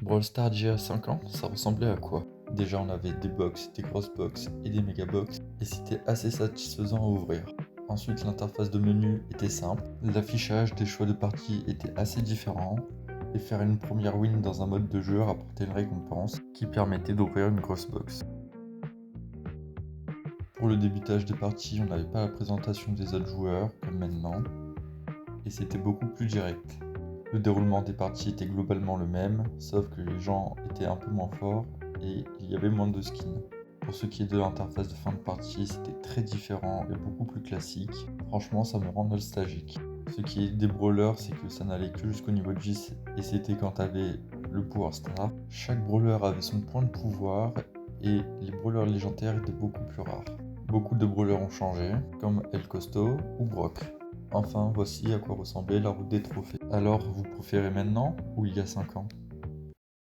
Brawl Stars d'il y a 5 ans, ça ressemblait à quoi? Déjà, on avait des box, des grosses box et des méga box, et c'était assez satisfaisant à ouvrir. Ensuite, l'interface de menu était simple, l'affichage des choix de partie était assez différent, et faire une première win dans un mode de jeu rapportait une récompense qui permettait d'ouvrir une grosse box. Pour le débutage des parties, on n'avait pas la présentation des autres joueurs comme maintenant, et c'était beaucoup plus direct. Le déroulement des parties était globalement le même, sauf que les gens étaient un peu moins forts et il y avait moins de skins. Pour ce qui est de l'interface de fin de partie, c'était très différent et beaucoup plus classique. Franchement, ça me rend nostalgique. Ce qui est des brawlers, c'est que ça n'allait que jusqu'au niveau de 10 et c'était quand t'avais le pouvoir star. Chaque brawler avait son point de pouvoir et les brawlers légendaires étaient beaucoup plus rares. Beaucoup de brawlers ont changé, comme El Costo ou Brock. Enfin, voici à quoi ressemblait la route des trophées. Alors, vous préférez maintenant ou il y a 5 ans?